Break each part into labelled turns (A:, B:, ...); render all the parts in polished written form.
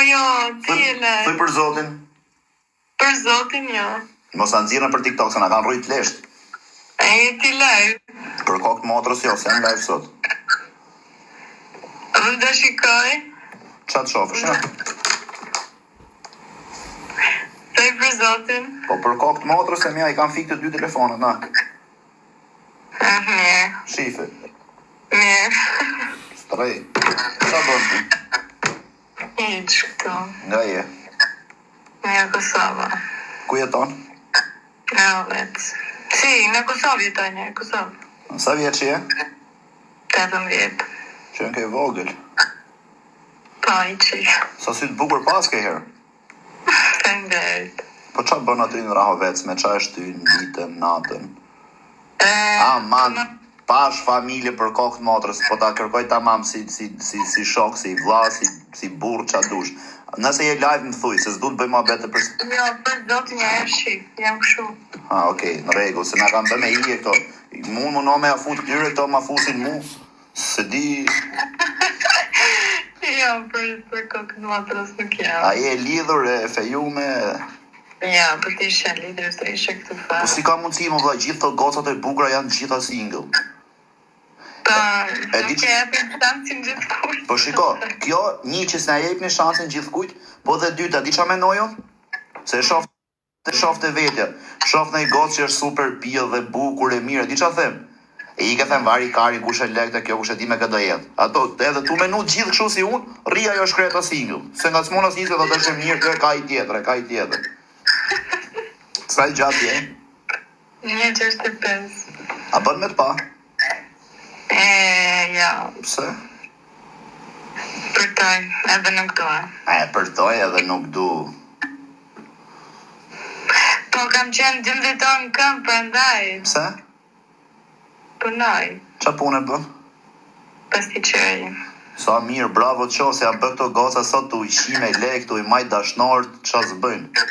A: Jo, cile.
B: Thuj për zotin.
A: Për zotin, jo.
B: Mos anë nxirrën për TikTok, se na kanë rrit lesht.
A: E ti live.
B: Për kokë motrës jo, se janë live sot.
A: Unë do shikoj.
B: Qa të shofësh, ja?
A: Thuj për zotin.
B: Po për kokë motrës e mja i kanë fikë të 2 telefonat, na.
A: Mirë.
B: Shife.
A: Mirë.
B: Strej. Qa bërë ti?
A: Iq këtu.
B: Nga je?
A: Nga Kosova.
B: Ku jeton?
A: Në vetë. Si, në Kosovë jetoj një, Kosovë.
B: Sa vjetë që je?
A: 18 vjetë.
B: Që në ke vogël.
A: Po, i qikë.
B: Sa sy të bukur pas ke herë?
A: Faleminderit.
B: Po qa bën aty në Rahovec, me qa e shtyn, ditën, natën? Man, pash familje për kokë të motrës, po ta kërkoj tamam si shok, si vlla, si burr qa dush. Nëse je live më thuj, se s'du të bëj mohabete për...
A: Jo, për zotin e shik, jam këshu.
B: Okej, në rregull, se na kanë bërë me ije këto. Mu më no me a fut këtyre, këto ma fusin mu. Se di...
A: Jo, për kokë të motrës nuk jam.
B: A je lidhur e fejume...
A: Ja, për ti ishe lider, se ishe këtë
B: Po
A: farë.
B: si ka mundësi më vëllai, gjithë të gocat e bukura janë gjitha single.
A: Po,
B: E di
A: nuk e epin shansin gjithë kujt.
B: Po shiko, kjo një që s'na jep një shansin gjithë kujt, po dhe dyta, di qa menojo? Se shof të vetja, shof në i gocë që është super pjell dhe bukur e mirë, di qa them? E i ke them vari kari kush e lekte kjo, kush e di me këtë do jetë. Ato, edhe tu menu gjithë kështu si unë, rria jo shkreta single. Se nga s'monas njëse do të është mirë, kjo e ka i tjetër. Sa i gjatë je?
A: 1,65.
B: A bën me të pa?
A: Ja,
B: Pse?
A: për toj, edhe nuk do.
B: Për toj edhe nuk du.
A: Po, kam qenë 12 orë në këmë, prandaj,
B: Pse?
A: punoj,
B: Qa punë e bën?
A: pastiqeri.
B: Sa mirë, bravo qo, se janë bërë këto goca sot të ushime, lek, të majt dashnorët, qa s'bëjnë?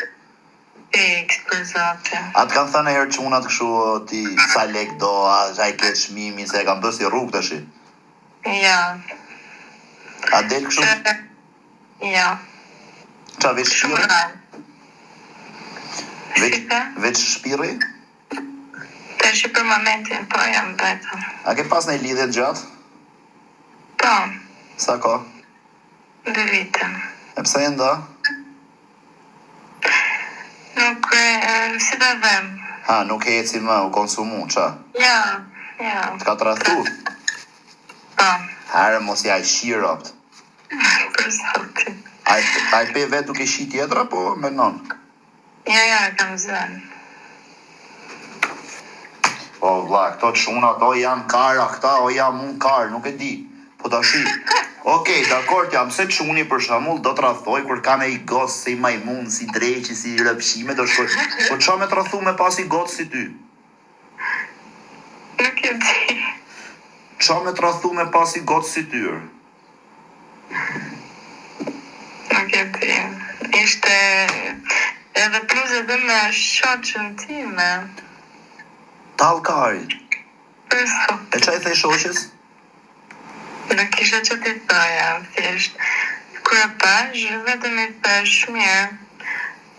A: X për zotin.
B: A të kanë thënë e herë qunat këshu, ti sa lek do, a zaj ketë shmimi, se e kanë bërë si rrugë të shi?
A: Ja.
B: A del këshu?
A: Ja.
B: Qa veç shpiri?
A: Shqipe?
B: Veç shpiri?
A: Të shi për momentin, po jam vetëm.
B: A ke pas në i lidhjet gjatë?
A: Po,
B: Sa ka?
A: 2 vite.
B: E pse e nda?
A: Nuk, si të dhem.
B: Ha, nuk e eci më, u konsumu, qa?
A: Ja.
B: Të ka të rathu?
A: Po,
B: Herë mos ja i shiropt.
A: për zotin.
B: A i pe vetë duke shi tjetra, po me non?
A: Ja, kam zënë.
B: Po, vla, këto quna, to janë kara, këta, o jam unë karë, nuk e di. Po ta shi. Okej, dakor t'jam, se quni për shamull do të rathoj, kur ka me i gosë, si majmun, si dreqi, si rëpshime, do shkoj. Po qa me të rathu me pas i gosë si ty?
A: Nuk e di.
B: Qa me të rathu me pas i gosë si ty?
A: Nuk e di. Ishte edhe plus edhe me shoqën time.
B: Talkari.
A: Për zotin.
B: E qa i thej shoqës?
A: Nuk isha që t'i thoja, thjesht. Kur e pash, vetëm i thash mirë.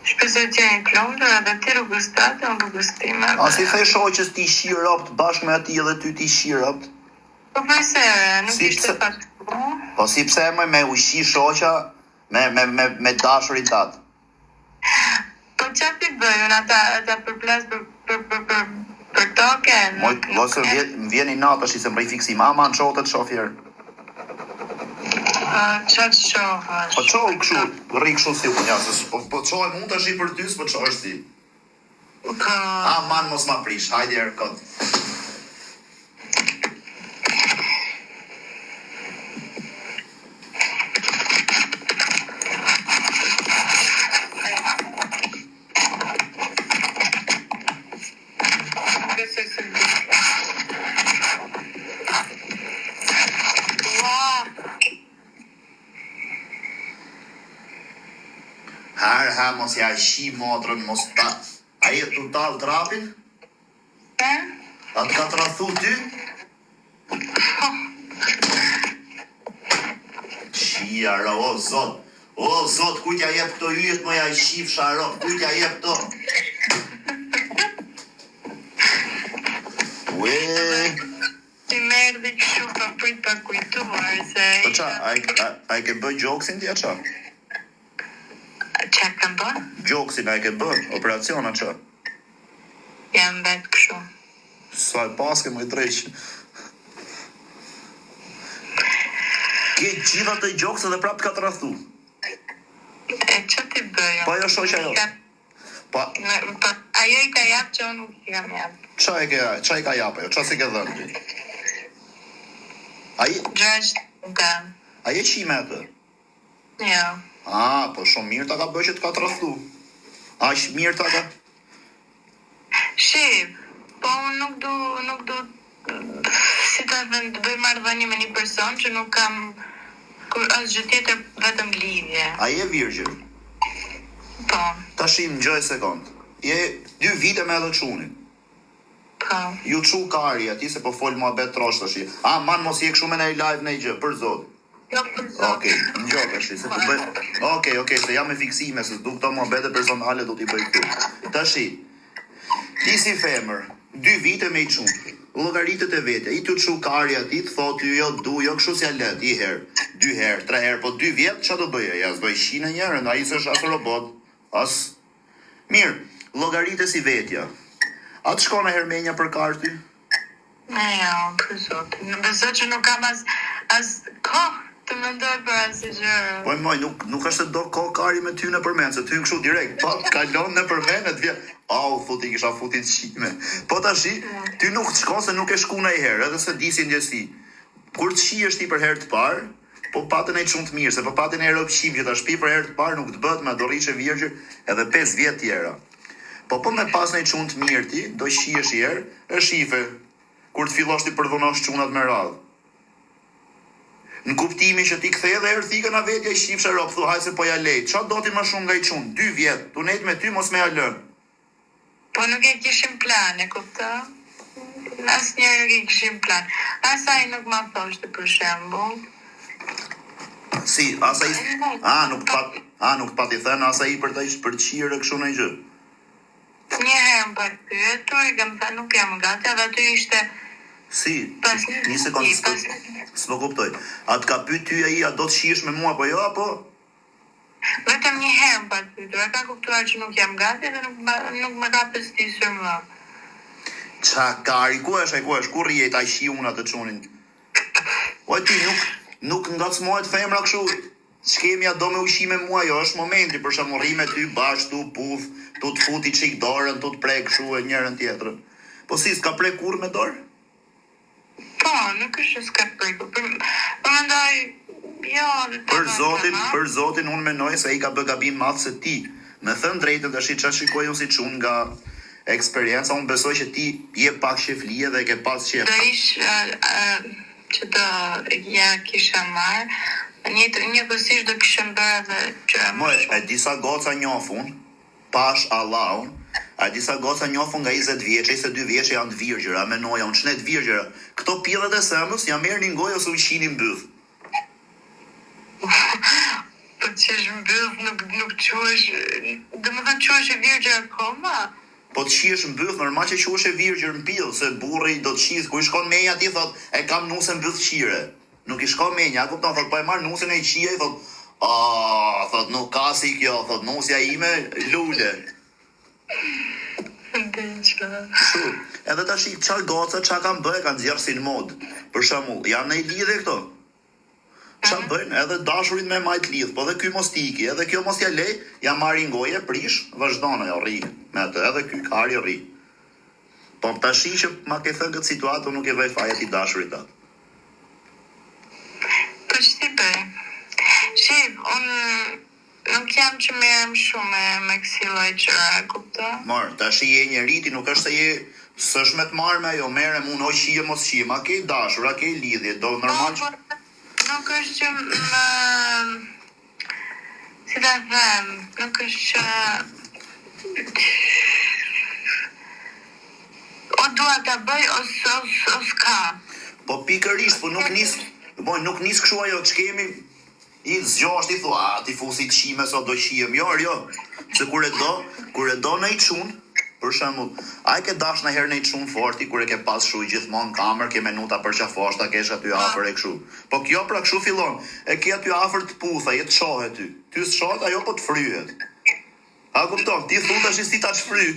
A: Shpesoj t'jeni t'lumtur edhe ti rrugës tate, unë rrugës time.
B: A si thej shoqës ti shiropt bashkë me ati edhe ty ti shiropt?
A: Po përsere, nuk
B: Si
A: ishte
B: pse-
A: pak.
B: Po si pse me ushi shoqa me dashurin tatë?
A: Po qa ti bëjun ata përplas për token?
B: Moj, vose më vjen i natë është i se më fiksim, ama në qotë të shofjerë.
A: Qa të shohash?
B: Po qohë këshu, rri këshu si unë, ja, po qohë mund të shi për ty, s'po qohë është ti.
A: Po,
B: Man, mos ma prish, hajde erë këtë.
A: besoj se di. Ua,
B: Herë, mos ja shi motrën, mos ta... A je të talë trapin? A të ka të rathu ty? Shia, o zot. O, zot, kujtja jep këto yjet, moja I shif sharop, kujtja jep këto. Ue.
A: Ti merë dhe kështu pa prit pa kujtuar, se...
B: Po qa, a I ke bë gjoksin tja qa?
A: Qa kam bë?
B: Gjoksin a I ke bë, operaciona qa?
A: Jam vetë kështu.
B: Sa e paske më I dreq. Ke gjitha të gjokse dhe prap të ka të rathu.
A: E që ti bëjo?
B: Pa jo shoqa jo. Pa,
A: ajo I ka jap që unë nuk I kam jap.
B: qa I ka jap ajo, qa si ke dhënë ti?
A: Gjergj të...
B: A je qime atë?
A: Jo.
B: Po shumë mirë ta ka bë që të ka të rathu. Aq mirë ta ka?
A: Shif, po unë nuk du si ta thënë të bëj marrëdhënie me një person që nuk kam kur asgjë tjetër vetëm lidhje.
B: A je virgjën?
A: Po.
B: Ta shim gjoj sekund. Je 2 vite me edhe qunin.
A: Po.
B: Ju çu kari ati se po fol muhabet trosh tash. Man mos je kështu me në live në gjë, për zot.
A: Jo, për zot.
B: Okej, ngjo tash se të bëj. Okej, se jam me fiksime se do këto muhabete personale do t'i bëj këtu. Tash ti si femër, 2 vite me I çun. Llogaritët e vete, I t'u çu kari ati, të thotë jo du, jo kështu si let, 1 herë, 2 herë, 3 herë, po 2 vjet ç'a do bëje? Ja s'do I shinë njërin, ai s'është as robot, as mirë, llogaritë si vetja. A të shkon e hermenja për karty?
A: Jo, për zot. Në besoj që nuk kam as kohë të mendoj për asnjë gjë.
B: Po moj, nuk është se do kohë kari me ty në përmend, se ty kështu direkt, po kalon në përmend e të vjen. Futi kisha futit qime. Po tashi, ty nuk të shkon se nuk e shku ndonjëherë, edhe se disi ndjesi. Kur të shihesh ti për herë të parë, po patën e çun të mirë, se po patën e ropshim që ta shpi për herë të parë nuk të bëhet me do rrishe virgjë edhe 5 vjet tjera. Po me pas në I qunë të mirë ti, do shihesh herë, e shife, kur të fillosh ti përdhunosh qunat me radhë. Në kuptimin që ti kthej dhe herë thikën a vetja I shifsh e ropë, thu haj se po ja lejt, qa do ti më shumë nga I qunë, 2 vjet, tu nejt me ty mos me ja lën.
A: Po nuk e kishim plan, e kupta? Asnjëherë nuk e kishim plan. Asaj nuk ma thoshte për shembull.
B: Si, asaj, nuk pati thënë asaj për të ishtë për të qire kështu në gjë.
A: Një herë më për pyetur, I kam thënë nuk jam gati, edhe aty ishte...
B: Si, një sekundë, s'po kuptoj. A të ka pyet ty ai, a do të shihesh me mua apo jo, apo?
A: Vetëm një herë më për pyetur, e ka kuptuar që nuk jam gati dhe nuk më ka pestisur më.
B: Qa kari, ku është, ku rrijet ai shiuna të çunin? O ti nuk ngacmohet femra kështu. Ç'kemja do me ushime mua, jo është momenti për shkak rri me ty bash tu puf, tu të futi çik dorën, tu të prek kështu e njërin tjetrën. Po si s'ka prek kurrë me dorë?
A: Po, nuk është që s'ka prekur. Po mendoj, jo,
B: për zotin unë mendoj se ai ka bë gabim madh se ti. Me thënë drejtën tash ç'a shikoj unë si çun nga eksperienca, unë besoj që ti je pak sheflie dhe ke pas qef.
A: Do ish që do ja kisha marrë. Një kësish do kishëm bërë dhe që...
B: Moj, e disa goca njofun, pash Allahun, a disa goca njofun nga 20 vjeqe, 22 vjeqe janë të virgjëra, menoja, unë qënet virgjëra. Këto pillet e sëmës, ja merë një ngoj ose u shinin bëth.
A: Po që është bëth, nuk quesh... Dhe më thënë quesh e virgjër akoma?
B: Po të qiesh në bëth, normal që quesh e virgjër në pillë, se burri do të qis, ku I shkon meja ti thot, e kam nusën bëth qire. Nuk I shko menja, kupton, thot, po e marrë nusën e I qia, I thot, thot, nuk ka si kjo, thot, nusja ime, lule. Edhe tash qa goca, qa kanë bëhe, kanë zjerë si në mod. Për shembull, janë në I lidhe këto. Qa bëjnë, edhe dashurin me majt lidh, po edhe ky mos tiki, edhe kjo mos ja lej, ja marrin goje, prish, vazhdona, jo, rri, me atë, edhe ky, kari, rri. Po tash që ma ke thënë këtë situatë, nuk e vej fajet I dashurit atë.
A: Po që ti bëj? Shif, unë nuk jam që merrem shumë me kësi lloj gjëra, kupto?
B: Marë, tash je njeriti, nuk është se je s'është me të marrë me jo, merrem unë, o qije mos qije, ma ke dashur, a ke lidhje, do normal që...
A: Nuk është që më... Si ta them, nuk është që... O dua ta bëj, o s'ka.
B: Po pikërisht, po nuk nis kështu ajo që kemi, I zgjosh ti thua, ti fusi të shime sa do shihem. Jo. Se kur e do në i çun, për shembull, ai ke dash në herë në i çun forti kur e ke pas shu gjithmonë kamër, ke minuta për qafosh, ta kesh aty afër e kështu. Po kjo pra kështu fillon. E ke aty afër të putha, je të shohet ty. Ty s'shohet, ajo po të fryhet. A kupton? Ti thu tash si ta çfry.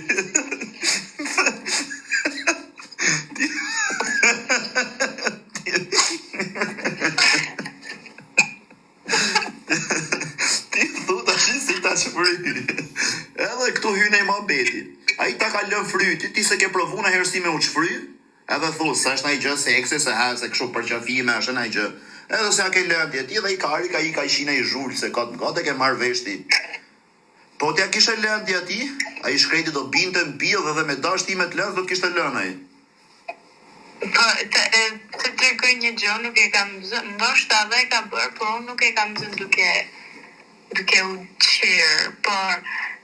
B: Edhe këtu hyn ai mohabeti. Ai ta ka lënë fryti, ti se ke provu në herë si me u çfry, edhe thu, sa është ai gjë seksi, se kështu për qafime, është ai gjë. Edhe se ja ke lëndje, ti dhe i kari ka i shinë i zhul, se ka ke marr vesh ti. Po t'ja kishe lëndje ati, ai shkreti do binte në pijë dhe me dash ti me të lëndë do t'kishte lënë ai.
A: Po, të tregoj një gjë, nuk e kam zënë, ndoshta edhe e ka bërë, por unë nuk e kam zënë duke u qirë, por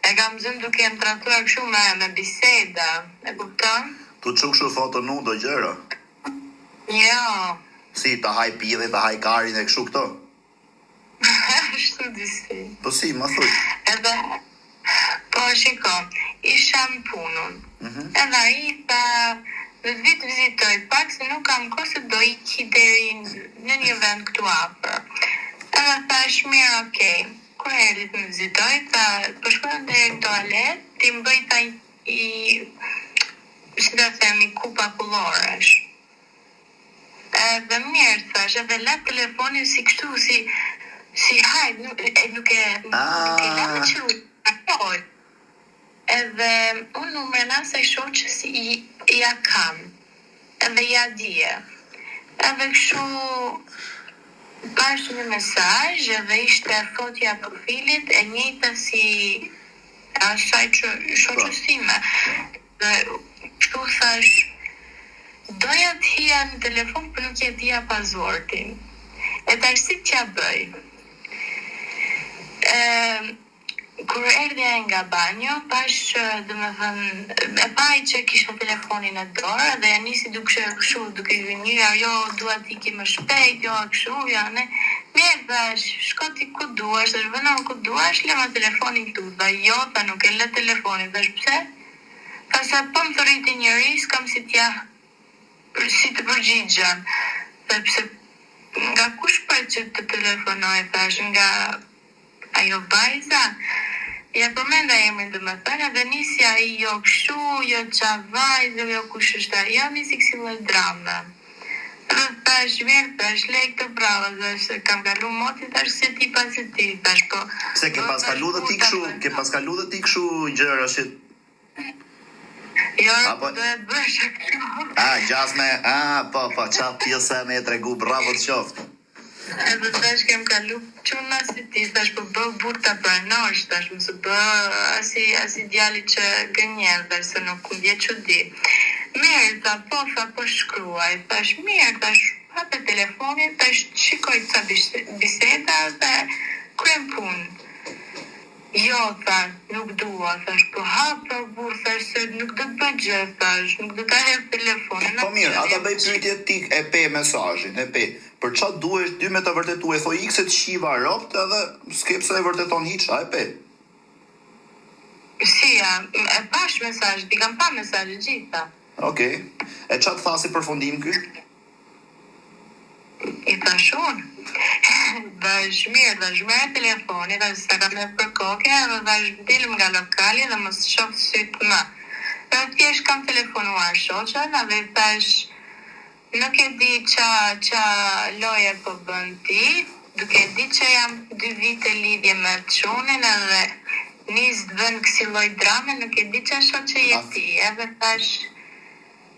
A: e kam zënë duke më trajtuar kështu me biseda, e kupton?
B: Tu çu kështu foto nudo gjëra?
A: Jo.
B: Si, ta haj pidhe, ta haj karin e kështu këto?
A: Ashtu disi.
B: Po si, ma thuj.
A: Edhe, po shiko, isha në punën. Edhe ai ta në vit vizitoj pak se nuk kam kohë se do iki deri në një vend këtu afër. Edhe thash mirë, okay. Kur erdhi të më vizitoj, po shkojmë deri në toalet, ti më bëjta si ta themi, kupa kulloresh. Edhe mirë, thash, edhe la telefonin si kështu, si hajt, nuk e la me qëru. Edhe unë numrin asaj shoqës ja kam, edhe ja dje. Edhe kështu pash një mesazh edhe ishte fotja profilit e njëjta si asaj shoqës time. Dhe kështu thash, doja të hija në telefon, për nuk e dija pazvortin. E tash si t'ja bëj? Kur erdhi ai nga banjo, pash, domethënë, e paj që kishte telefonin në dorë dhe ja nisi duke kështu, duke vënyer, jo, dua të iki më shpejt, jo, kështu, ja, ne. Mirë, thash, shko ti ku duash, thash, vëna ku duash, lëma telefonin këtu, dhe jo, tha, nuk e lë telefonin, thash, pse? Tha se po më thëriti njëri, s'kam si të përgjigjem, sepse nga kush për që të telefonoj, thash, nga ajo vajza, ja përmenda emrin dhe më thënë, dhe nisi ai jo kështu, jo qa vajzë, jo kush është ajo, nisi kësi lloj drame. Dhe thash, mirë, thash, lej këtë brava, thash, kam kalu moti, thash, se ti pasi ti, thash, po...
B: Se ke pas kalu dhe ti kështu gjëra që...
A: Jo, do e bësh kështu.
B: Gjasme, po, qa pjese me e tregu, bravo të qoftë.
A: Edhe thash kem kalu quna si ti, thash po bë burr ta pranosh, thash mësë bë asi djali që gënjen, thash se nuk u vje çudi. Mirë, tha po shkruaj, thash mirë, thash hape telefonin, thash shikoj ca biseda dhe krem punë. Jo, thash, nuk dua, thash, po hapa burr, thash se nuk do të bëj gjë, thash, nuk do ta hedh telefonin.
B: Po mirë, ata bëj pyetje ti e pe mesazhin, e pe. Për çfarë duhesh ty me të vërtetuar? Thoj X të shiva ropt edhe s'ke pse e vërteton hiç, e pe.
A: Si ja, e pash mesazh, ti kam pa mesazhe gjitha.
B: Okej. E çfarë të tha si përfundim ky?
A: I thash unë. Dhash mirë telefoni, dhash sa kam e për koke, dhe dhash dilëm nga lokali dhe mos shoh sytë më. Dhe thjesht kam telefonuar shoqën, dhe thash, nuk e di qa loje po bën ti, duke di që jam 2 vite lidhje me çunin edhe nis të vën kësi lloj drame, nuk e di qa shoqë je ti, edhe thash,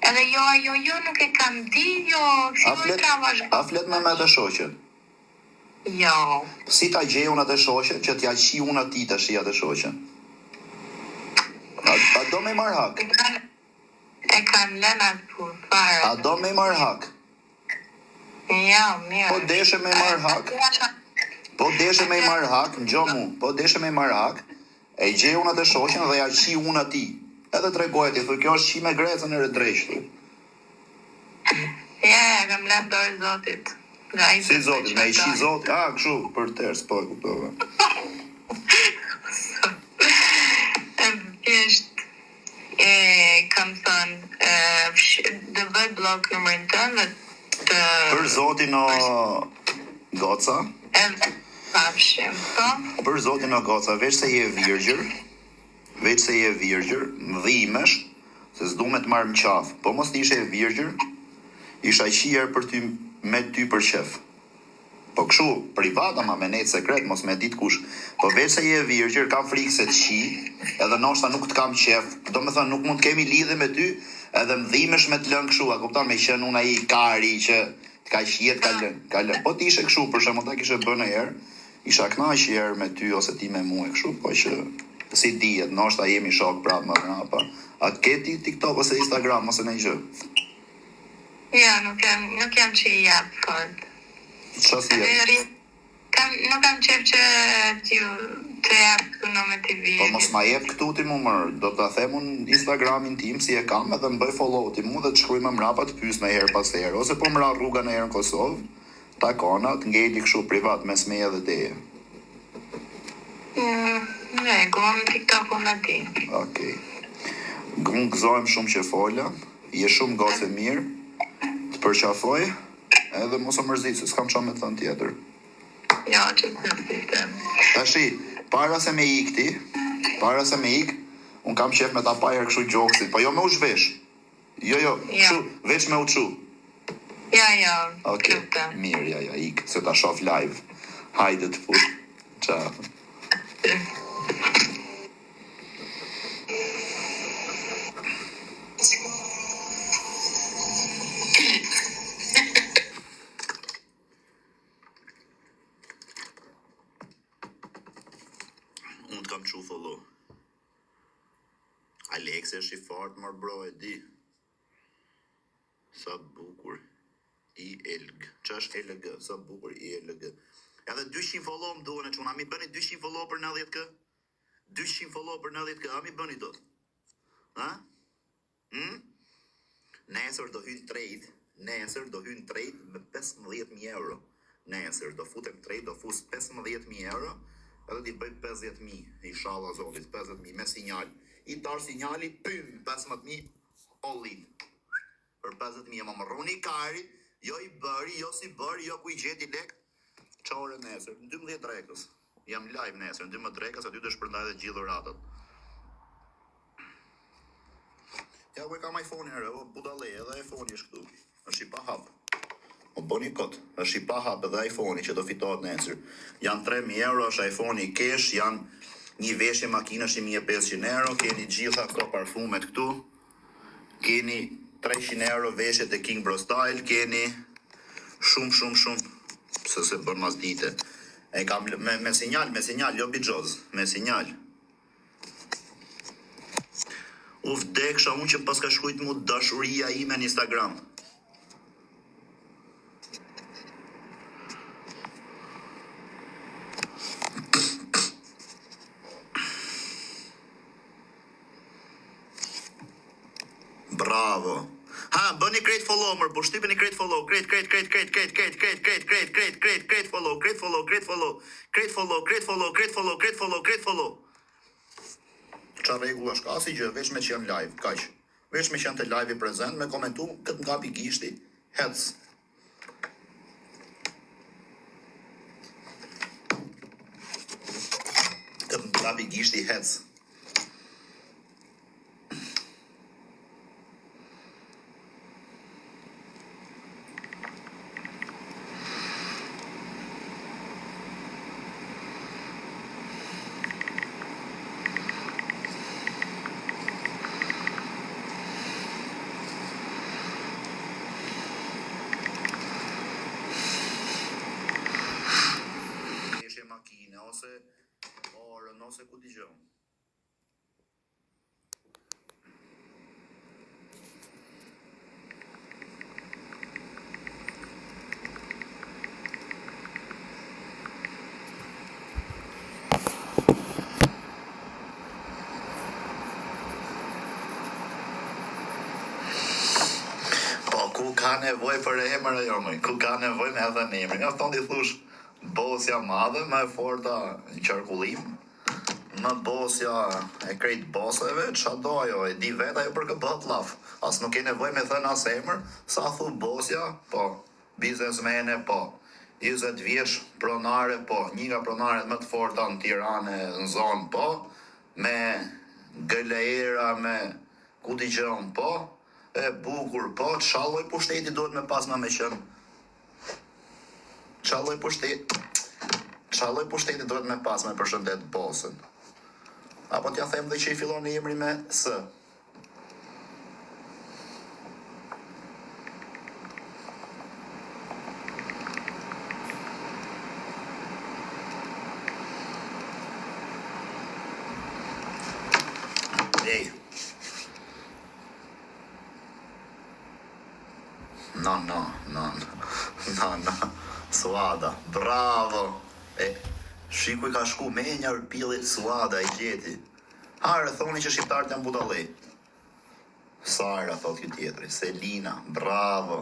A: edhe jo, nuk e kam di, jo, kësi lloj drama është.
B: A flet me të shoqën?
A: Jo.
B: Si ta gjej unë atë shoqën që t'ja qi unë ati të shi atë shoqën? A do me marr hak?
A: E kam lënë atë pur fare.
B: A do me marr hak?
A: Ja, mirë.
B: Po deshe me marr hak? Po deshe me marr hak, ngjo mu. Po deshe me marr hak, e gjej unë atë shoqën dhe ja qi unë ati. Edhe tregoj ti, thuj kjo është qi me grecën e redreshtu.
A: Ja, kam lënë dorë zotit. Nga ai
B: Si Zotit, me ishi Zotit, kështu, për tërës, po e kuptova.
A: Thjesht kam thënë dhe bëj blok numrin tënd dhe të
B: Për Zotin o Goca,
A: pafshim, po.
B: për Zotin o Goca, veç se je virgjër, mdhimesh, se s'du me të marrë më qafë, po mos t'ishe e virgjër, isha qier për ty me ty për qef. Po kështu, privat, ama me nejtë sekret, mos me ditë kush. Po veç se je virgjër, kam frikë se të qi, edhe noshta nuk të kam qef, do me thënë nuk mund të kemi lidhe me ty, edhe mdhimesh me të lënë kështu, a kupton me qenë unë ai kari që të ka qiet, ka lënë. Po t'ishe kështu, për shembull ta kishe bërë një herë, isha kënaq një herë me ty ose ti me mua kështu, po që si dihet, noshta jemi shok prapë më rrapa. A ke ti TikTok ose Instagram ose ndonjë gjë?
A: Ja, nuk jam që i jap fort.
B: Çfarë si jep?
A: Nuk kam qef që të jap këtu në TV.
B: Po mos ma jep këtu ti mu mërë, do të them unë Instagramin tim si e kam edhe më bëj follow ti mu dhe të shkruj me mrapa të pys me herë pas herë, ose po mra rruga në herë në Kosovë, takona, të ngejti kështu privat mes meje dhe teje.
A: Ne, gomë në TikTok unë ati.
B: Okej. Unë gëzojmë shumë që fola, je shumë gocë e mirë, të përqafoj, edhe mos o mërzit, se s'kam qa me të thënë tjetër.
A: Jo, që të nëzite.
B: Tashi, para se me ik, unë kam qef me ta pajer kështu gjokësit, po jo me u zhvesh. Jo, kështu, veç me u qu.
A: Ja,
B: Okej, mirë, ja, ik, se ta shof live. Hajde të fut. Ciao. Unë të kam qu follow. Alex është i fort, mërë bro, e di. Sa bukur. ILG. Që është LG? Sa bukur ILG. Edhe 200 follow më duhen e quna. A mi bëni 200 follow për 90k? 200 follow për 90k? A mi bëni do? Ha? Nesër do hynë trade. Nesër do hynë trade me 15.000 euro. Nesër do futem trade, do fus 15.000 euro. Edhe t'i bëj 50.000. Inshallah zotit, 50.000 me sinjal. I tar sinjali, pym, 15.000 all in. Për 50.000 më rruni kari, jo i bëri, jo si bëri, jo ku i gjeti lek. Qore nesër, në 12 drekës. Jam live nesër, në 12 drekës, aty të shpërndaj dhe gjithë ratat. Ja, ku e kam iPhone herë, o budale, edhe iPhone është këtu. është i pa hap. O boni kot, është i pa hap edhe iPhone që do fitohet nesër. Janë 3.000 euro, është iPhone i cash, janë një veshje makinash i 1.500 euro, keni gjitha këto parfumet këtu, keni 300 euro veshjet e King Bro Style, keni shumë, se bërë mas dite. E kam me sinjal, jo bigjoz, me sinjal. Vdeksha unë që pas ka shkujt mu dashuria ime në Instagram. Bravo. Ha, bëni krejt follow, mërë, po shtypeni krejt follow, krejt follow. Qa regula shka, si gjë, veç me që janë live, kaq. Veç me që janë të live i prezent, me komentu, këtë nga pi gishti, hec. Këtë nga pi gishti, hec. Makine, ose orën, ose ku t'i gjë. Po ku ka ka nevoj për emër ajo më, ku ka nevoj me edhe në emër. Nga thonë i thush, bosja madhe, me e forta në qarkullim, më bosja e krejt boseve, qa do ajo, e di vet ajo për këbët laf. As nuk e nevoj me thënë as emër, sa thu bosja, po, biznesmene, po, 20 vjeç pronare, po, një nga pronaret më të forta në Tiranë, në zonë, po, me gëlejera, me ku t'i gjën, po, e bukur, po, qa lloj pushteti duhet me pas me qenë? Qa lloj pushteti duhet me pas me përshëndet bosën? Apo t'ja them dhe që i fillon në emri me S? Ej. No. Suada, bravo. Shikuj ka shku me një arpillit Suada i gjeti. Hare, thoni që shqiptarët janë budallej. Sara, thot kjo tjetëri. Selina, bravo.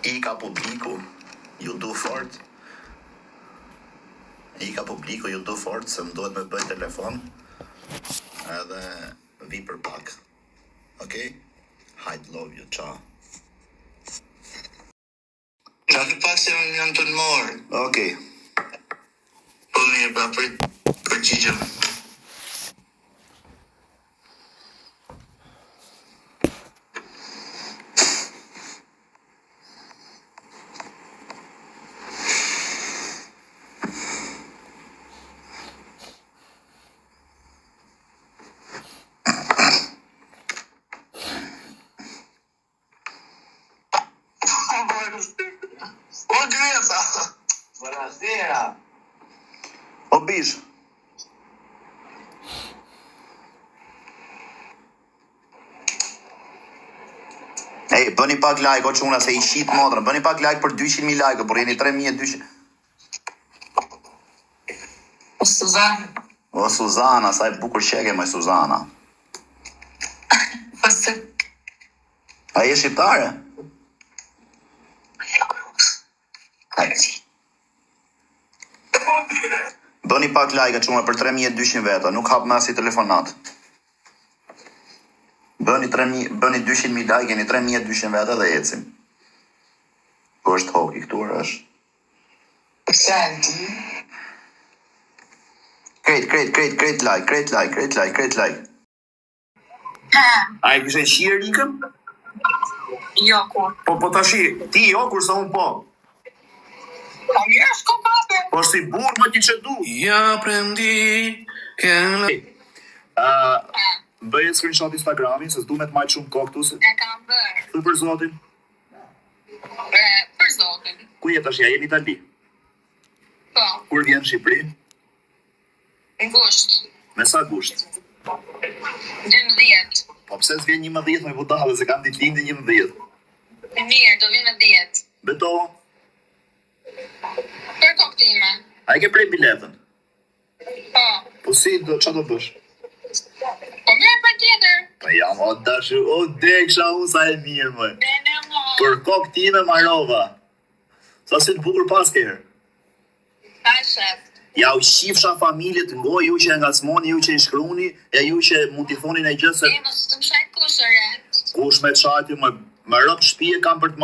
B: I ka publiku, ju du fort. Se më duhet me bëj telefon. Edhe vi për pak. Okej? Hajt, love you, ciao.
C: Gjatë pak se janë të në morë.
B: Okej.
C: Po mirë, pra përgjigjëm. Buonasera.
B: O bish. Ej, bëni pak like, o quna, se i shit modrën. Bëni pak like për 200.000 like, por jeni 3.200. O Suzana, sa e bukur qeke me Suzana. A je shqiptare? Bëni pak like, quna, për 3.200 veta, nuk hap me asi telefonat. Bëni 200.000 like, jeni 3.200 veta dhe ecim. Ko është hoki, këtu është?
C: Senti.
B: Krejt like. A e kishe qirë Rikën?
A: Jo, kur.
B: Po tashi, ti jo, kurse unë po.
A: Po mirë, shko pape.
B: Po si burë më ti që du.
D: Ja aprendi que
B: Bëje screenshot Instagramin, se s'du me të majtë shumë koktu.
A: E kam bërë.
B: Thu për zotin.
A: Për zotin.
B: Ku jetë ashja, jeni Itali?
A: Po,
B: Kur vjen në Shqipëri?
A: në gusht.
B: Me sa gusht?
A: 12.
B: Po pse s'vjen 11 me budale, se kam ditë lindi 11.
A: Mirë, do vinë 10.
B: Beto,
A: Për koktime.
B: a e ke prej biletën?
A: Po.
B: Po si, qa do bësh?
A: Po mirë për tjetër.
B: Po jam o dashu, o deksha unë sa e mirë më.
A: Dhe në mo.
B: Për kokë time marova. Sa si të bukur pas kërë.
A: Ta shef.
B: Ja u shifsha familjet, ngoj ju që e ngacmoni, ju që i shkruni, e ju që mund t'i thonin e gjithë se
A: E mos të më shajt kushëre.
B: kush me qati, më rëp shtëpije kam për të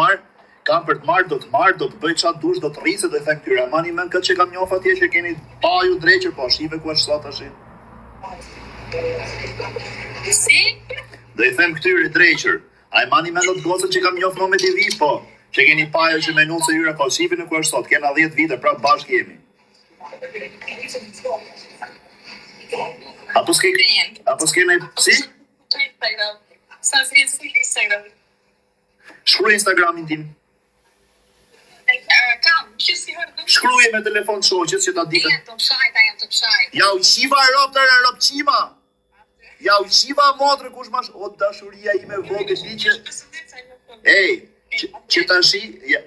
B: marrë, do të bëj qatë dush, do të rrise, do i them këtyre, mani men këtë që kam njof atje që keni pa ju dreqër, po shive ku është sot ashtë.
A: Si?
B: Do i them këtyre dreqër, a i mani men do të gocën që kam njof në me TV, po, që keni pajo që me nunë se hyra ka shifi në kërë sot, kena 10 vite, pra bashkë jemi. Apo s'ke në si?
A: Instagram. Sa s'ke Instagram.
B: Shkruaj Instagramin tim.
A: Kam, që si hërdu.
B: Shkruaj me telefon shoqës që ta dikën.
A: Jam të pshajt.
B: Ja u qiva e ropë tërë, ropë qima. Ja u qiva motrë kush mash, o dashuria ime vogë, di që... Ej, që ta shi,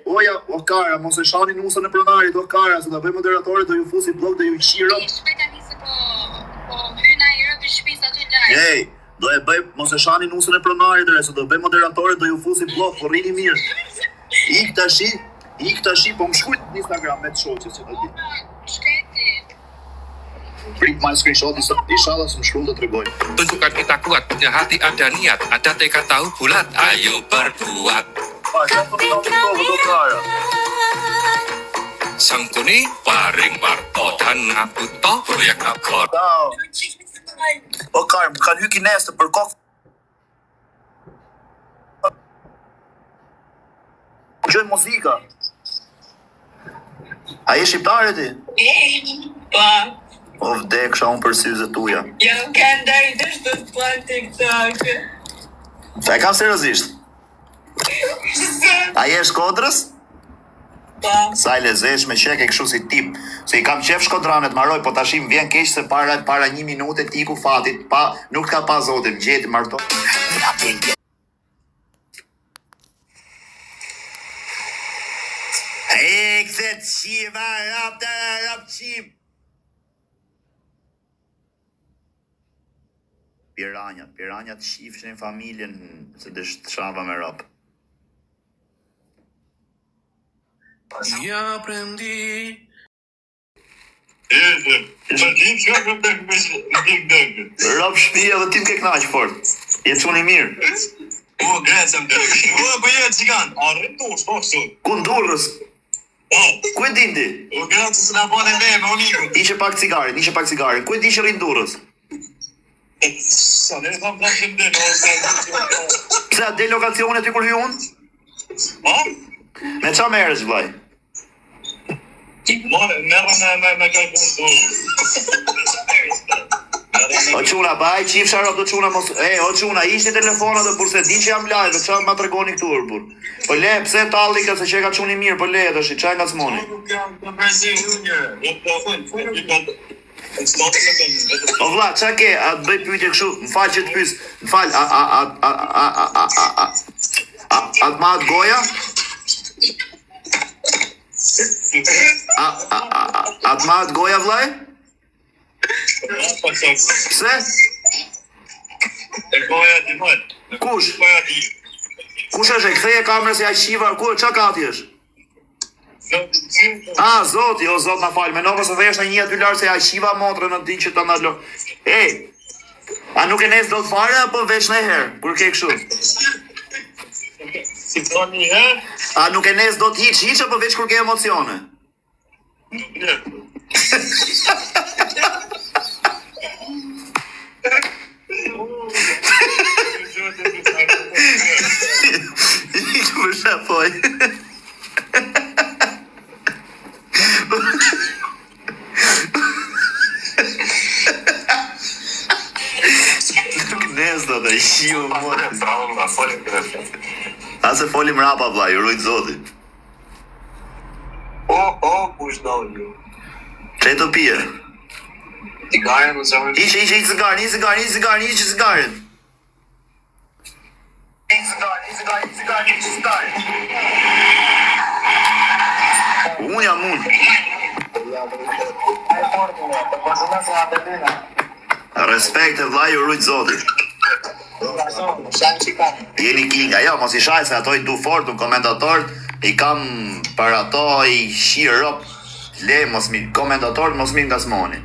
B: o kara, mos e shani nusën e pronarit, o kara, se da bëj moderatorit, do ju fusi blog, do ju qiro. Ej, do e bëj, mos e shani nusën e pronarit, se do bëj moderatorit, do ju fusi blog, po rrini mirë. Ik ta shi, po më shkujt në Instagram me të shoqës që ta di. Prit my screenshot, inshallah se më shkruan të tregoj.
E: Tunjukkan kita kuat, punya hati ada niat, ada tekad tahu bulat, ayo berbuat. Sangkuni paring martotan ngaputo proyek akor.
B: O karë, më kanë hyki nesë për kokë. Gjoj muzika. A je shqiptare ti?
A: Pa.
B: O vdek, kisha unë për syze tuja.
A: Ja nuk e ndaj dështë të plan TikTok.
B: Sa e kam seriozisht? A je Shkodrës?
A: Pa.
B: Sa e lezeshme qek e kështu si tip. Se i kam qef Shkodranet, maroj, po tashim vjen keq se para 1 minute tiku fatit, nuk ka pa zotin, gjeti marto. E këthet qiva, rap qim. Piranjat shifshin familjen se dështë shava me rap.
D: Ya aprendí.
B: Rap shpia dhe tim ke knaq fort. Je çuni mirë.
C: O, grecëm të. O, po je qigan. Arre tu, shkosë.
B: Ku ndurrës? Ku e dindi?
C: O, grecë se na bane me uniku.
B: Ishe pak cigarin. Ku e di që rrin ndurrës?
C: Sa ne tham plashim dhe,
B: Pse a del lokacione ty kur hy unë? Me qa merës, vlaj?
C: Merë me kaj punë.
B: O quna, pa aj qif sharap do quna mos... o quna, ishte telefonat dhe burse di që jam live, qa ma të regoni këtu bur. Po le, pse talli ka se që e ka quni mirë, po le, dhe shi, qa e nga smoni? O vla, qa ke, a të bëj pyetje kështu, më falë që të pys, më falë, a të matë goja? A të matë goja, vlaj? Pse? Kush? Kush është e ktheje kamerës e a qiva, qa kati është? A, zoti, o zot na falë, me nove se dhe është në një $2 se a qiva motre në di që të ndallo. Ej, a nuk e nes do të fare, apo veç në herë, kur ke kështu? A nuk e nes do të hiq, apo veç kur ke emocione? Ikë më shapoj. Nuk nes do të shiu more. A se folim rapa vla, ju rujtë zoti.
C: Kush doli.
B: Që e të pije?
C: Cigaren në zemër.
B: Ishe cigaren. Unë jam unë. Respekt e vla, ju rujtë zoti. Jeni kinga, jo, mos i shaj se ato i du fort në komentatorët, i kam për ato i shirë rop, le, komentatorët mos mi nga smoni.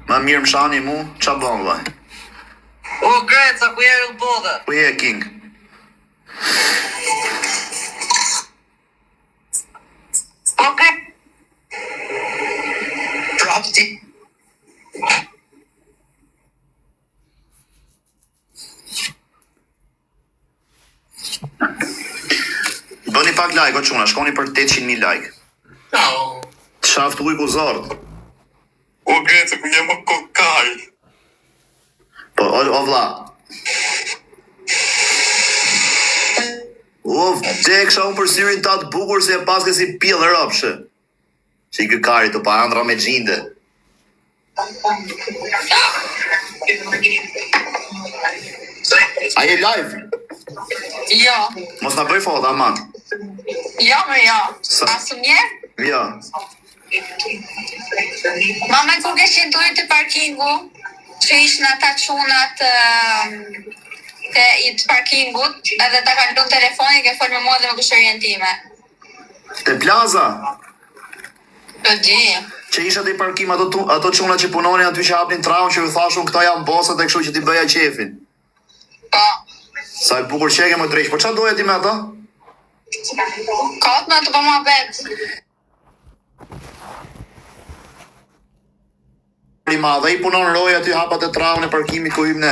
B: Më mirë më shani mu, qa bon, vaj?
C: O, Greca, ku je u bodhe?
B: Ku je, king?
A: Okay.
C: Propti.
B: Bëni pak like, o çuna, shkoni për 800.000 like. Të shaft ujku zord.
C: O Grece, ku jam kokaj.
B: Po, o vlla. Te kisha unë për syrin ta të bukur se e paske si pjellë rëpshë. Që i këkari të pa andra me gjinde. A je live?
A: Jo.
B: Mos na bëj foto, aman.
A: Jo, më jo.
B: Sa-
A: Asë njerë?
B: Jo.
A: Mama ku ke qenë të parkingu, që ishën ata qunat të parkingut, edhe ta kalon telefonin, ke folë me mua dhe me kushërien time.
B: Te plaza,
A: Të di.
B: që isha te parkim ato çuna që punonin aty që hapnin traun që ju thashun këta janë bosat e kështu që ti bëja qefin.
A: Po.
B: Sa e bukur qeke më drejt, po çfarë doja ti me ata?
A: Kot në të po mua vetë.
B: Dhe i punon roja aty hapat e traun e parkimit ku hym ne.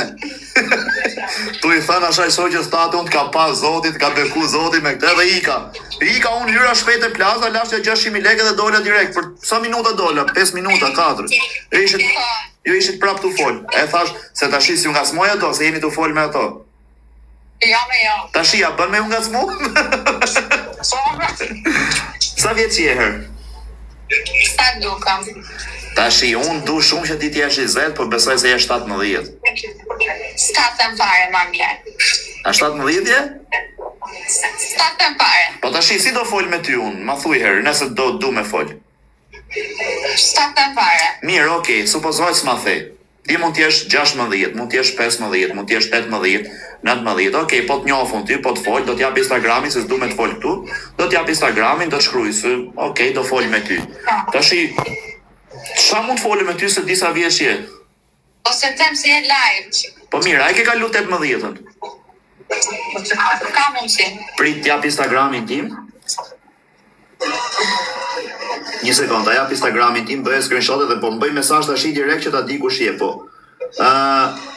B: Tu i thënë ashaj soqës tate unë t'ka pas zotit, t'ka beku zotit me këtë dhe ika. Ika unë hyra shpejt e plaza, lashtja 600.000 lekë dhe dola direkt. Për sa minuta dola? 5 minuta, 4. Ju ishit prap t'u fol. E thash, se tash si u ngacmoj ato, se jeni t'u fol me ato.
A: Jo, me jo.
B: Tash ja bën me u ngacmu? Sa vjeç je her?
A: Sa dukam.
B: Tash unë du shumë që ti t'jesh 20, po besoj se je 17.
A: Statën fare, ma mjerë.
B: A 17 je?
A: Statën fare.
B: Po tash si do fol me ty unë? Ma thuj herë, nëse du me fol.
A: Statën fare.
B: Mirë, okej, supozoj s'ma the. Ti mund t'jesh 16, mund t'jesh 15, mund t'jesh 18, 19, okej, po t'njohun ty, po t'fol, do t'jap Instagramin, se s'du me t'fol këtu, do t'jap Instagramin, do t'shkruj, se okej, do fol me ty. Tashi, qa mund t'foli me ty se disa vjeç je?
A: Ose them se je live.
B: Po mirë, a i ke kalu 18-ën?
A: Ka mundsi.
B: Prit t'jap Instagramin tim? Një sekond, a jap Instagramin tim, bëj screenshot dhe po më bëj mesazh tashi direkt që ta di kush je, po.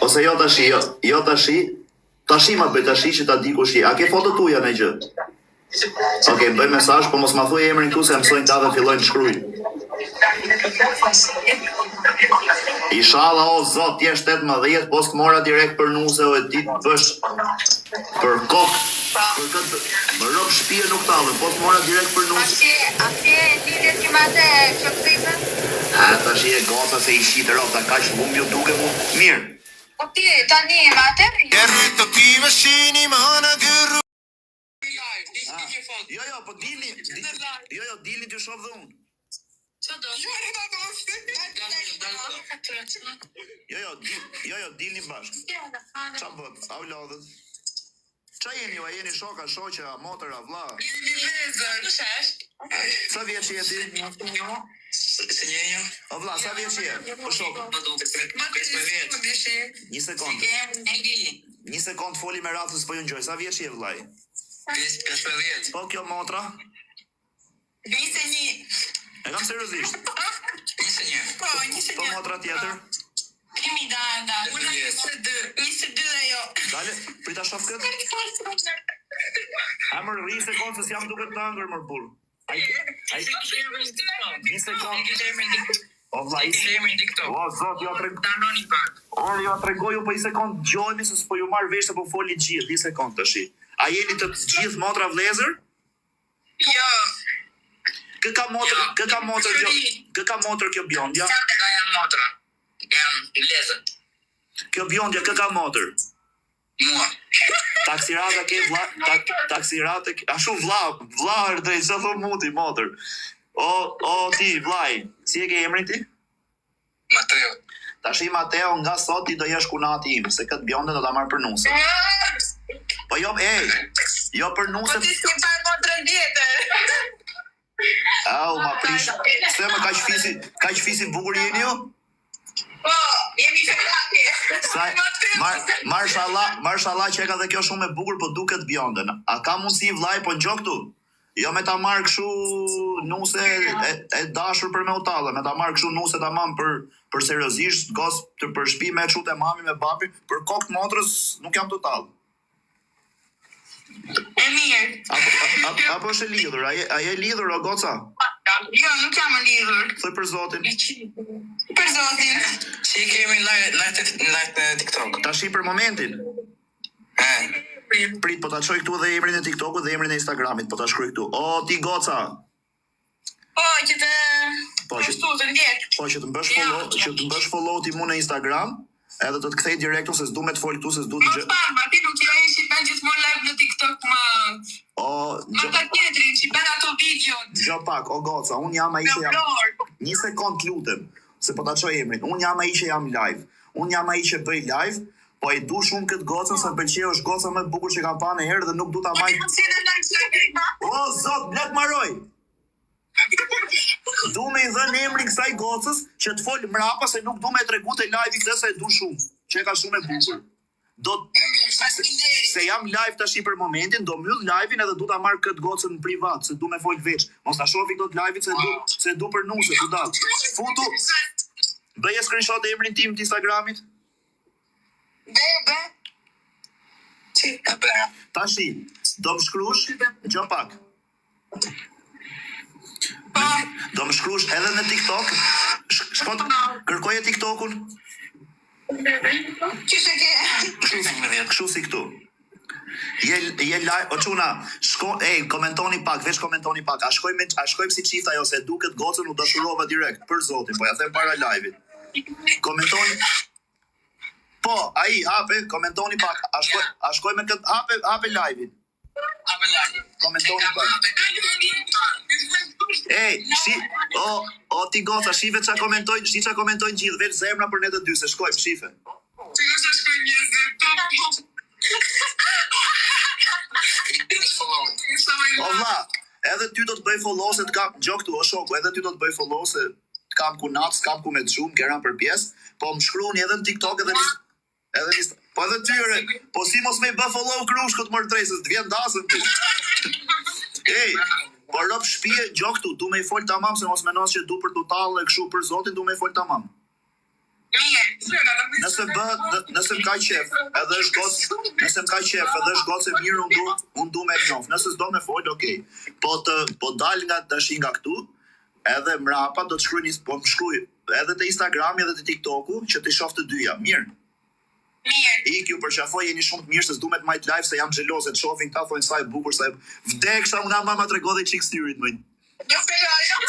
B: Ose jo tashi, jo tashi. Tashi ma bëj tashi që ta di kush je. A ke foto tuja në gjë? Okej, më bëj mesazh, po mos ma thuaj emrin këtu se mësojnë ta dhe fillojnë të shkruajnë. Inshallah o zot, ti je 18, po s'të mora direkt për nuse o e ti të bësh për kokë. Për këtë, më rob shtëpia nuk tallë, po s'të mora direkt për nuse.
A: Atje lidhje që ma të shokëzime?
B: A, tash e goca se i shitë rota, ka që humbi u duke mu. Mirë.
A: Po ti, tani e ma të?
B: Jo, po dilni. Jo, dilni t'ju shoh dhe unë.
A: Që do?
B: Jo, dilni bashkë. Qa bët, au lodhët. Qa jeni ju, a jeni shoka, shoqa, motëra, vlla?
A: Kush është?
B: Sa vjeç je ti?
C: Se një një?
B: O vlla, sa vjeç je? Po shokë. Një sekond. Një sekond foli me radhës po ju ngjoj. Sa vjeç je vllai?
C: 15.
B: Po kjo motra?
A: 21.
B: E kam seriozisht.
C: 21.
A: Po, 21.
B: Po motra tjetër?
A: Kemi da. Una 22 dhe jo.
B: Dale, prita shof këtë. A më rri sekond se s'jam duke të ëngër më burr. Një sekond. O vlla, o zot, jo jo tregoj po i sekond dëgjojeni se s'po ju marr vesh se po foli gjithë. Një sekond tash. A jeni të gjithë motra vlezër?
A: Jo.
B: Kë ka motër kjo bjondja?
A: Ka jam motra. Jam lezër.
B: Kjo bjondja kë ka motër?
A: Mua.
B: Taksirata ke vlla, taksirata ashtu vlla drejt sa thon muti motër. O ti vllai, si e ke emrin ti?
C: Mateo.
B: Tashi Mateo, nga sot ti do jesh kunati im, se këtë bjonde do ta marr për nuse. Po jo, jo për nuse.
A: Po ti s'ke parë motrën tjetër.
B: Au, ma prish. Se më kaq fisi bukur jeni ju?
A: Po, jemi fëllaki.
B: Marshallah që e ka dhe kjo shumë e bukur, po duket bjonde. A ka mundsi vllai po ngjo këtu? Jo me ta marr kështu nuse e dashur për me utalla, me ta marr kështu nuse tamam për seriozisht, gos për shtëpi me çut e mami me babi, për kokë motrës nuk jam total.
A: E mirë.
B: apo është e lidhur? A je lidhur o goca?
A: Jo, nuk jam e lidhur.
B: Thoj për zotin.
A: Për zotin.
C: Si kemi live në TikTok.
B: Tashi për momentin. Prit, po ta çoj këtu dhe emrin e TikTokut dhe emrin e Instagramit, po ta shkruaj këtu. O ti goca.
A: Po, që të
B: Po që
A: të ndjek.
B: po që të mbësh follow ti mu në Instagram, edhe të kthej direkt ose s'du me të fol këtu se s'du të gjë.
A: Ma ti nuk je si bën gjithmonë live në TikTok më.
B: O,
A: Më ta tjetrin, që bën ato videot.
B: gjë pak, o goca, un jam ai që jam. Një sekond lutem, se po ta çoj emrin. Un jam ai që jam live. Un jam ai që bëj live, po e du shumë këtë gocën se pëlqej, është goca më e bukur që kam parë herë dhe nuk du ta maj. O zot, blet maroj. Du me i dhënë emrin kësaj gocës që të fol mrapa se nuk du me tregu te live-i këtë se e du shumë. Që e ka shumë e bukur. Se jam live tash për momentin, do mbyll live-in edhe du ta marr këtë gocën në privat, se du me fol veç. Mos ta shofi këto live-it se du për nuse, du dal. Futu. Bëje screenshot e emrin tim të Instagramit.
A: Be.
B: Tashi, do më shkrush, gjo pak. Do më shkrush edhe në TikTok. Shkot, kërkoje TikTokun.
A: Qështë ke?
B: Kështu si këtu. Je live, o çuna, komentoni pak, veç komentoni pak. A shkojmë si çift ajo se duket gocën u dashurova direkt për zotin, po ja them para live-it. Komentoni. Po, ai hape, komentoni pak. A shkoj me këtë hape live-in. Komentoni pak. O ti goca, shife çka komentojnë gjithë, veç zemra për ne të dy, se shkojmë, shife. O vlla, edhe ty do të bëj follow se të kam gjok këtu, o shoku, edhe ty do të bëj follow se të kam ku natë, s'kam ku me të shumë, kera për pjesë, po më shkruani edhe në TikTok edhe po edhe tyre, po si mos me i bë follow krushkët mërë tresës, të vjen dasën ty. Po rëp shpije, gjok këtu, du me i fol tamam, se mos menos që du për të talë e këshu për zotin, du me i fol tamam. Nëse më ka qef, edhe është gocë e mirë, unë du me njof. Nëse s'do me folë, okej. Po dal nga tash nga këtu, edhe mrapa do të shkruaj po më shkruaj edhe te Instagrami edhe te TikToku që të shoh të dyja. Mirë. Ju përqafoj, jeni shumë të mirë se s'du me të majt live se jam xheloze të shohin ta thonë sa e bukur, sa e vdeksha, unë mama tregove çik styrit më.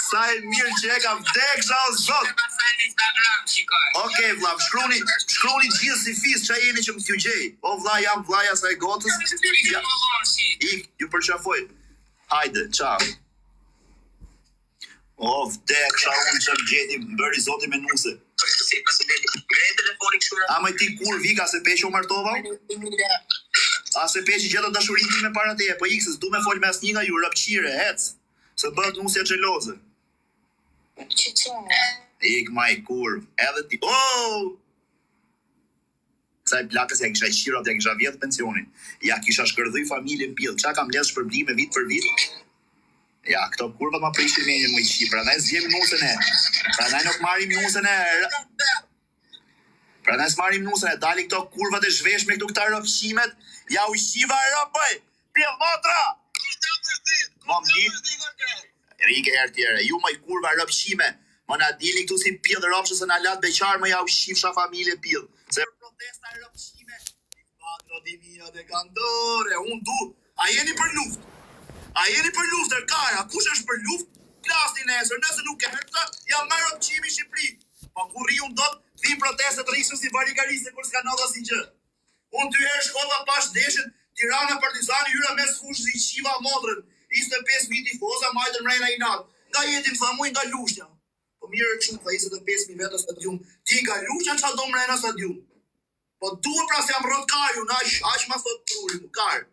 B: Sa e mirë që e ka vdeksha o zot. Okej, vlla, shkruani gjithë si fis ç'a jeni që më t'ju gjej. O vlla, jam vllaja sa e gocës. Ju përqafoj. Hajde, ciao. O vdeksha unë që më gjeti, më bëri zoti me nuse. A më ti kur vika se peqë u martova? A se peqë gjithë dashurin time para teje, po ikse s'du me fol me asnjë nga ju, rëpqire, hec, se bëhet nusja xheloze. Ik ma i kur, edhe ti, sa i plakës ja kisha qirat, ja kisha vjetë pensionin, ja kisha shkërdhuj familjen pjellë, qa kam ledh shpërblime vit për vit? Ja, këto kurvat ma prishin menjën më i qi, pra naj s'gjem nusën e, pra naj nuk marim nusën e, pra naj s'marim nusën e, dali këto kurvat e zhveshme këtu këta rëpqimet, ja u shiva e rëpëj, pjell motra! Mom dit, rike herë tjere, ju më i kurva rëpqime, më na dili këtu si pjell rëpshë se na latë beqar, më ja u shifsha familje pjell, se protesta e rëpqime, patriotimia de kantore, unë du, a jeni për luft? A jeni për luftër, kara, kush është për luft? Plasni nesër, nëse nuk e hërta, jam me rëpqimi Shqipëri. Pa kur ri unë do të dhim protestet rishën si barikarisë kur s'ka nodha si gjë. Unë 2 herë shkova pash deshin, Tirana Partizani hyra mes fushës i qiva modrën, 25.000 tifoza, majtën mrejna i natë. Nga jetim thamuj nga lushtja. Po mirë që të 25.000 vetë stadium, ti nga lushtja që do mrejna stadium. Po duhet pra se jam rotkarju, aq ma thot truri mu, karë.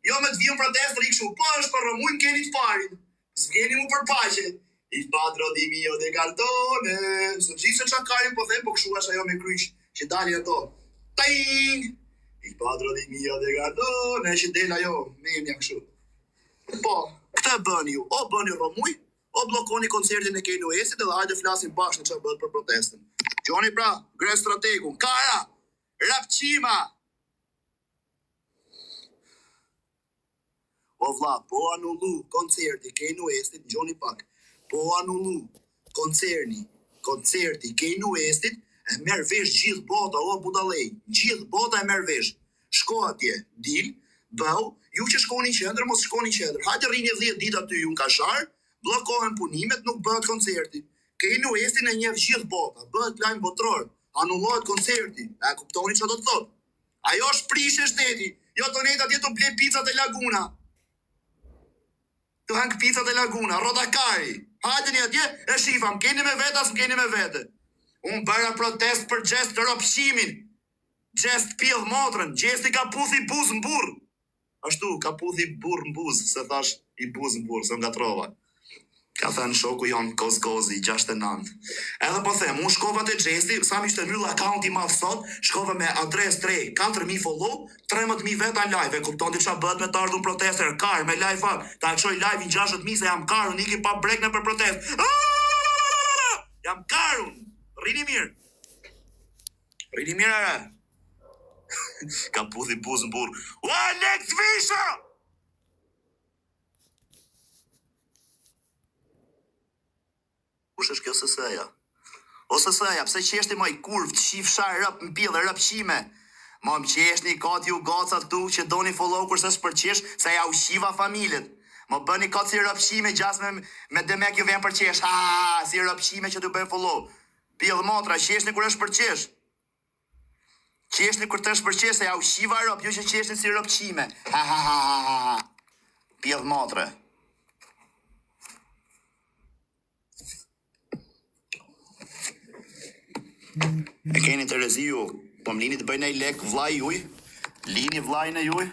B: Jo me të vijën protestë rikëshu, po është për rëmujnë keni të parin, s'keni mu për pache, i patriotimia de kartone, së gjithë se qa karin po them, po këshu është ajo me kryq, që dali ato, tajing, i patriotimia de kartone, që del ajo, me një këshu. Po, këtë bëni ju, o bëni rëmuj, o blokoni koncertin e Kenu Esit, edhe hajde flasin bashkë në që bëhet për protestën. Gjoni pra, gre strategun, kara, rapqima,
F: Po vlla, po anullu koncerti Kanye Westit, gjoni pak. Po anullu koncerti Kanye Westit, e merr vesh gjithë bota, o budallej, gjithë bota e merr vesh. Shko atje, dil, bëu, ju që shkoni në qendër, mos shkoni në qendër. Hajde rrini 10 ditë aty ju në Kashar, bllokohen punimet, nuk bëhet koncerti. Kanye Westin e njeh gjithë bota, bëhet lajm botror, anullohet koncerti. A kuptoni çfarë do të thotë? Ajo është prishje shteti. Jo të nejtë atje të ble pizzat e Laguna. Të hangë pizzat e Laguna, Rodakari. Hajde një atje, e shifam, keni me vete, as më keni me vete. Unë bëra protest për gjest të ropshimin. Gjest pjell motrën, gjesti ka puthi buz në burë. Ashtu, ka puthi burë në buz, se thash i buz në burë, se nga trova. Ka thënë shoku jonë Koskozi, 69. Edhe po them, unë shkova të gjesti, sa mi shte mbyll akaunti madh sot, shkova me adres 3, 4.000 follow, 13.000 veta live, e kupton të qa bëhet me të ardhur protester, kar, me live fak, ta qoj live në 60.000 se jam karun, iki pa brekne për protest. Jam karun, rini mirë. Rini mirë ara. Ka puthi buz në burë. Ua, Lex Visha! Kush është kjo SSA-ja? O SSA-ja, pse qeshti ma i kurv, të shif shaj rëp në pillë, rëpshime? Ma më qeshni kati u gacat tu që doni follow kurse s'përqesh, se ja u shiva familjet. Ma bëni katë si rëpshime, gjas me demek ju vjen përqesh. Ha, si rëpshime që t'u bëjnë follow. Pillë motra, qeshni kur është përqesh. Qeshni kur të është përqesh, se ja u shiva rëp, ju që qeshni si rëpshime. Ha. Pillë motra. E keni të rezi ju, po më lini të bëjnë e lek vlaj juj, lini vlajnë e juj.